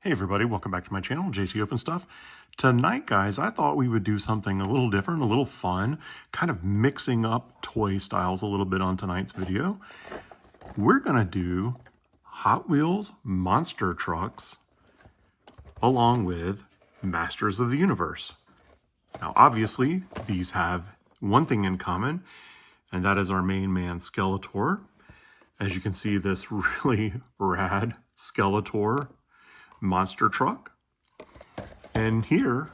Hey everybody, welcome back to my channel, JT Open Stuff. Tonight, guys, I thought we would do something a little different, a little fun, kind of mixing up toy styles a little bit on tonight's video. We're gonna do Hot Wheels monster trucks along with Masters of the Universe. Now, obviously, these have one thing in common, and that is our main man, Skeletor. As you can see, this really rad Skeletor monster truck. And here,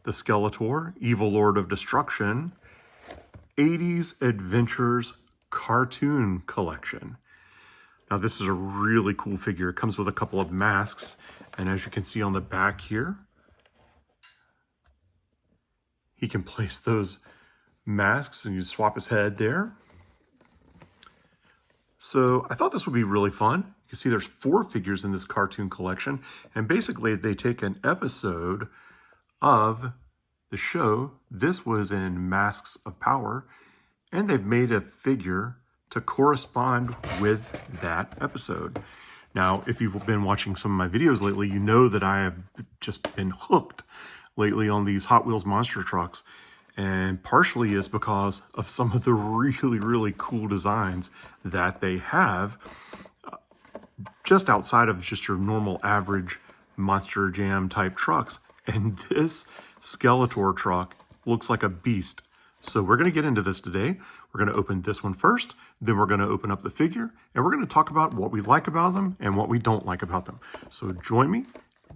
the Skeletor, Evil Lord of Destruction, 80s Adventures cartoon collection. Now this is a really cool figure. It comes with a couple of masks, and as you can see on the back here, he can place those masks and you swap his head there. So I thought this would be really fun. You can see there's 4 figures in this cartoon collection, and basically they take an episode of the show. This was in Masks of Power, and they've made a figure to correspond with that episode. Now, if you've been watching some of my videos lately, you know that I have just been hooked lately on these Hot Wheels monster trucks. And partially is because of some of the really cool designs that they have just outside of just your normal average Monster Jam type trucks. And this Skeletor truck looks like a beast. So we're going to get into this today. We're going to open this one first, then we're going to open up the figure, and we're going to talk about what we like about them and what we don't like about them. So join me.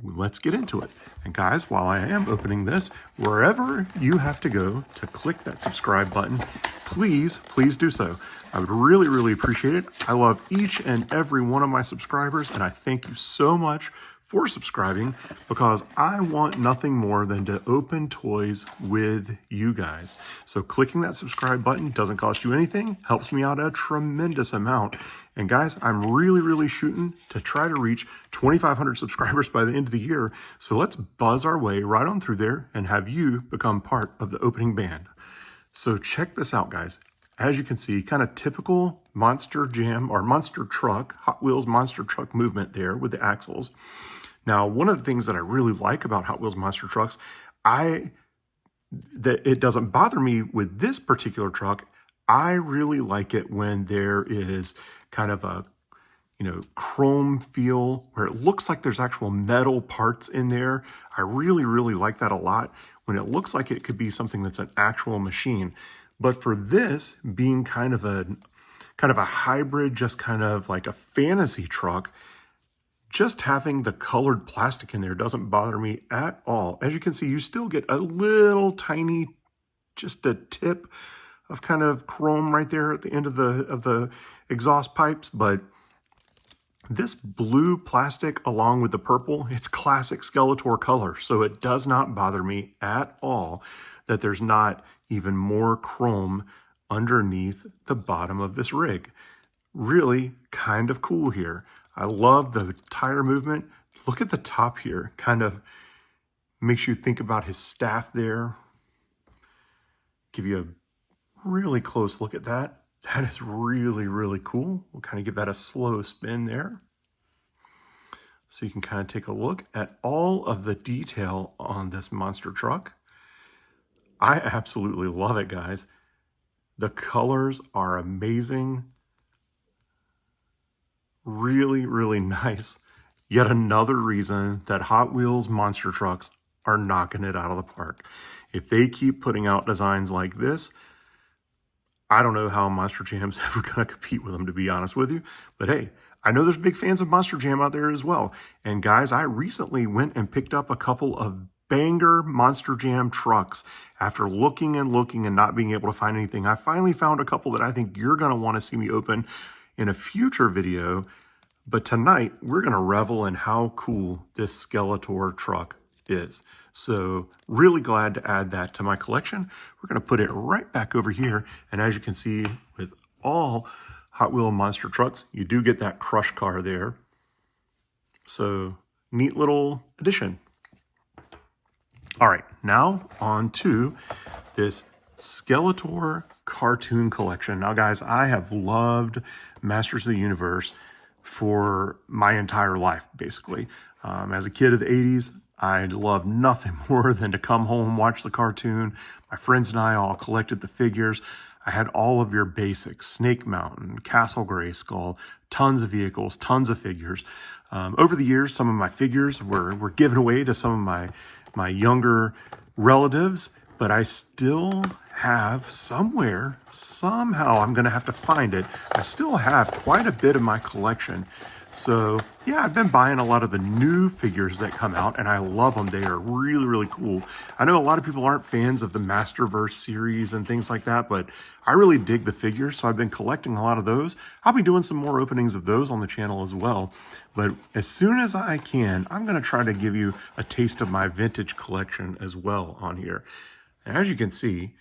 Let's get into it. And guys, while I am opening this, wherever you have to go to click that subscribe button, please do so. I would really appreciate it. I love each and every one of my subscribers, and I thank you so much for subscribing, because I want nothing more than to open toys with you guys. So clicking that subscribe button doesn't cost you anything, helps me out a tremendous amount. And guys, I'm really shooting to try to reach 2,500 subscribers by the end of the year. So let's buzz our way right on through there and have you become part of the opening band. So check this out, guys. As you can see, kind of typical Monster Jam or monster truck, Hot Wheels monster truck movement there with the axles. Now, one of the things that I really like about Hot Wheels monster trucks, that it doesn't bother me with this particular truck. I really like it when there is kind of a, chrome feel where it looks like there's actual metal parts in there. I really like that a lot when it looks like it could be something that's an actual machine. But for this being kind of a hybrid, just kind of like a fantasy truck, just having the colored plastic in there doesn't bother me at all. As you can see, you still get a little tiny, just a tip of kind of chrome right there at the end of the exhaust pipes. But this blue plastic along with the purple, it's classic Skeletor color. So it does not bother me at all that there's not even more chrome underneath the bottom of this rig. Really kind of cool here. I love the tire movement. Look at the top here. Kind of makes you think about his staff there. Give you a really close look at that. That is really cool. We'll kind of give that a slow spin there. So you can kind of take a look at all of the detail on this monster truck. I absolutely love it, guys. The colors are amazing. Really nice. Yet another reason that Hot Wheels monster trucks are knocking it out of the park. If they keep putting out designs like this, I don't know how Monster Jam's ever going to compete with them, to be honest with you. But hey, I know there's big fans of Monster Jam out there as well. And guys, I recently went and picked up a couple of banger Monster Jam trucks. After looking and not being able to find anything, I finally found a couple that I think you're going to want to see me open in a future video. But tonight, we're going to revel in how cool this Skeletor truck is. So really glad to add that to my collection. We're going to put it right back over here. And as you can see, with all Hot Wheel monster trucks, you do get that crush car there. So neat little addition. All right, now on to this Skeletor cartoon collection. Now, guys, I have loved Masters of the Universe for my entire life, basically. As a kid of the 80s, I loved nothing more than to come home, watch the cartoon. My friends and I all collected the figures. I had all of your basics: Snake Mountain, Castle Grayskull, tons of vehicles, tons of figures. Over the years, some of my figures were given away to some of my younger relatives, but I still have somewhere, somehow I'm going to have to find it, I still have quite a bit of my collection. So yeah, I've been buying a lot of the new figures that come out, and I love them. They are really, really cool. I know a lot of people aren't fans of the Masterverse series and things like that, but I really dig the figures, so I've been collecting a lot of those. I'll be doing some more openings of those on the channel as well. But as soon as I can, I'm going to try to give you a taste of my vintage collection as well on here. And as you can see,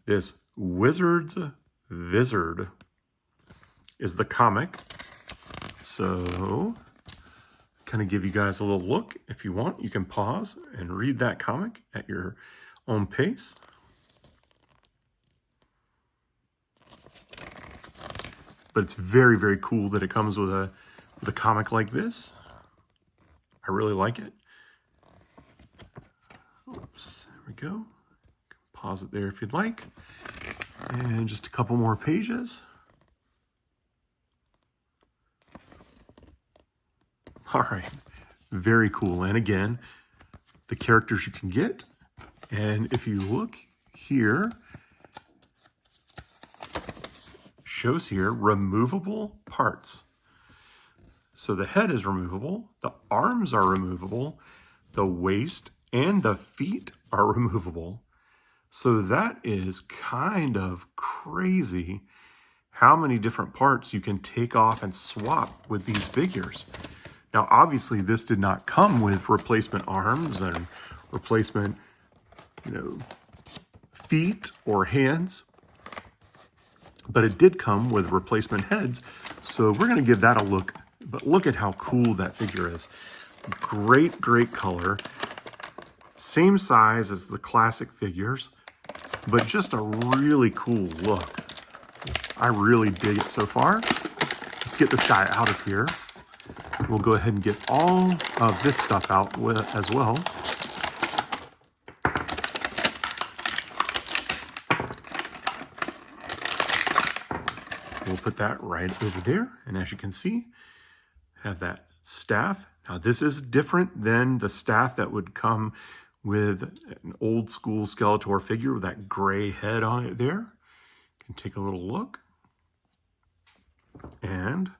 this Wizard's Vizard is the comic. So, kind of give you guys a little look. If you want, you can pause and read that comic at your own pace. But it's very, very cool that it comes with a comic like this. I really like it. Oops, there we go. Pause it there if you'd like. And just a couple more pages. All right, very cool. And again, the characters you can get. And if you look here, shows here removable parts. So the head is removable, the arms are removable, the waist and the feet are removable. So that is kind of crazy how many different parts you can take off and swap with these figures. Now, obviously, this did not come with replacement arms and replacement, feet or hands, but it did come with replacement heads. So we're going to give that a look. But look at how cool that figure is. Great, great color. Same size as the classic figures, but just a really cool look. I really dig it so far. Let's get this guy out of here. We'll go ahead and get all of this stuff out as well. We'll put that right over there. And as you can see, have that staff. Now this is different than the staff that would come with an old school Skeletor figure with that gray head on it there. You can take a little look. And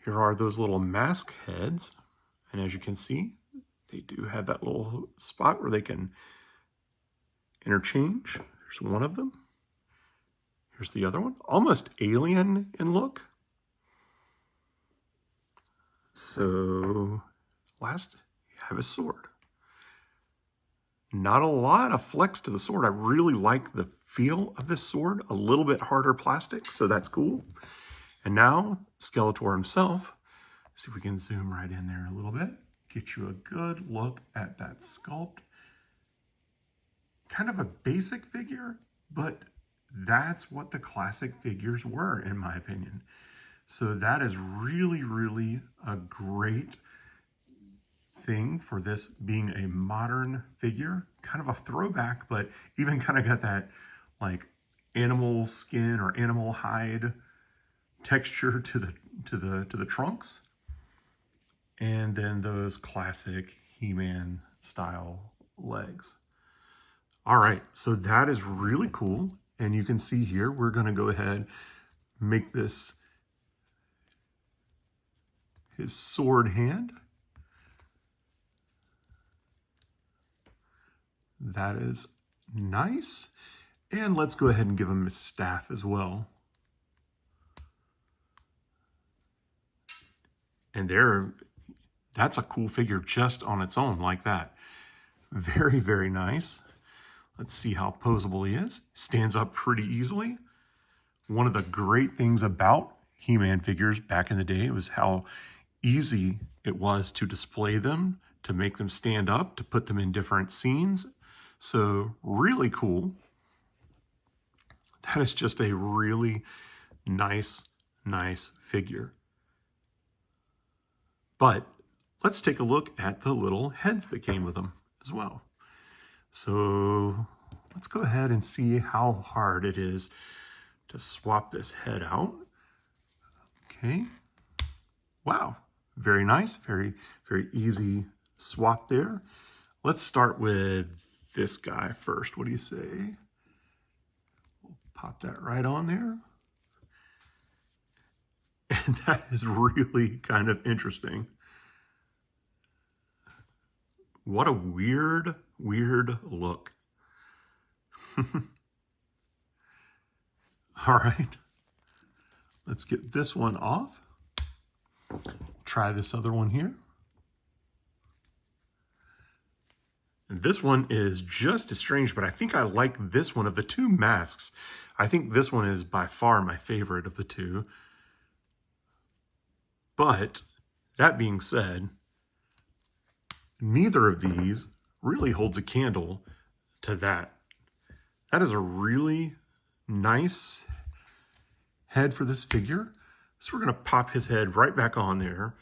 here are those little mask heads. And as you can see, they do have that little spot where they can interchange. There's one of them. Here's the other one. Almost alien in look. So last, you have his sword. Not a lot of flex to the sword. I really like the feel of this sword. A little bit harder plastic, so that's cool. And now, Skeletor himself. See if we can zoom right in there a little bit. Get you a good look at that sculpt. Kind of a basic figure, but that's what the classic figures were, in my opinion. So that is really, really a great thing for this being a modern figure. Kind of a throwback, but even kind of got that like animal skin or animal hide texture to the trunks, and then those classic He-Man style legs. All right, so that is really cool, and you can see here we're going to go ahead make this his sword hand. That is nice, and let's go ahead and give him his staff as well. And that's a cool figure just on its own like that. Very, very nice. Let's see how posable he is. Stands up pretty easily. One of the great things about He-Man figures back in the day was how easy it was to display them, to make them stand up, to put them in different scenes. So really cool. That is just a really nice figure. But let's take a look at the little heads that came with them as well. So let's go ahead and see how hard it is to swap this head out. Okay. Wow. Very nice. Very, very easy swap there. Let's start with this guy first. What do you say? We'll pop that right on there. And that is really kind of interesting. What a weird, weird look. All right. Let's get this one off. Try this other one here. And this one is just as strange, but I think I like this one of the two masks. I think this one is by far my favorite of the two. But that being said, neither of these really holds a candle to that. That is a really nice head for this figure. So we're going to pop his head right back on there.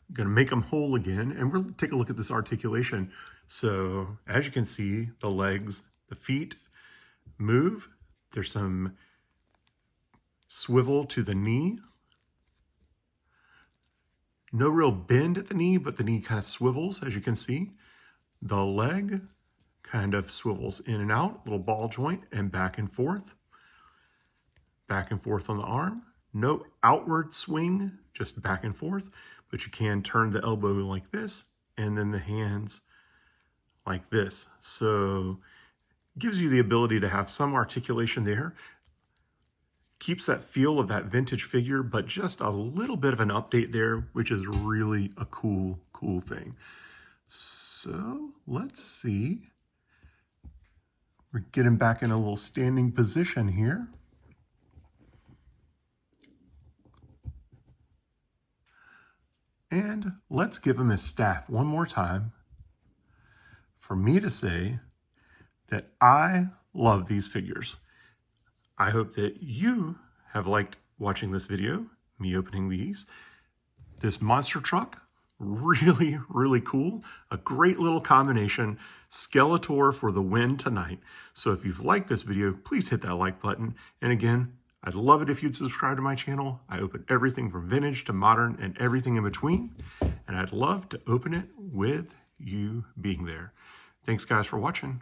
I'm going to make him whole again, and we'll take a look at this articulation. So as you can see, the legs, the feet move. There's some swivel to the knee. No real bend at the knee, but the knee kind of swivels, as you can see. The leg kind of swivels in and out, little ball joint, and back and forth. Back and forth on the arm. No outward swing, just back and forth, but you can turn the elbow like this, and then the hands like this. So gives you the ability to have some articulation there. Keeps that feel of that vintage figure, but just a little bit of an update there, which is really a cool, cool thing. So let's see. We're getting back in a little standing position here. And let's give him his staff one more time for me to say that I love these figures. I hope that you have liked watching this video, me opening these. This monster truck, really, really cool. A great little combination. Skeletor for the win tonight. So if you've liked this video, please hit that like button. And again, I'd love it if you'd subscribe to my channel. I open everything from vintage to modern and everything in between. And I'd love to open it with you being there. Thanks guys for watching.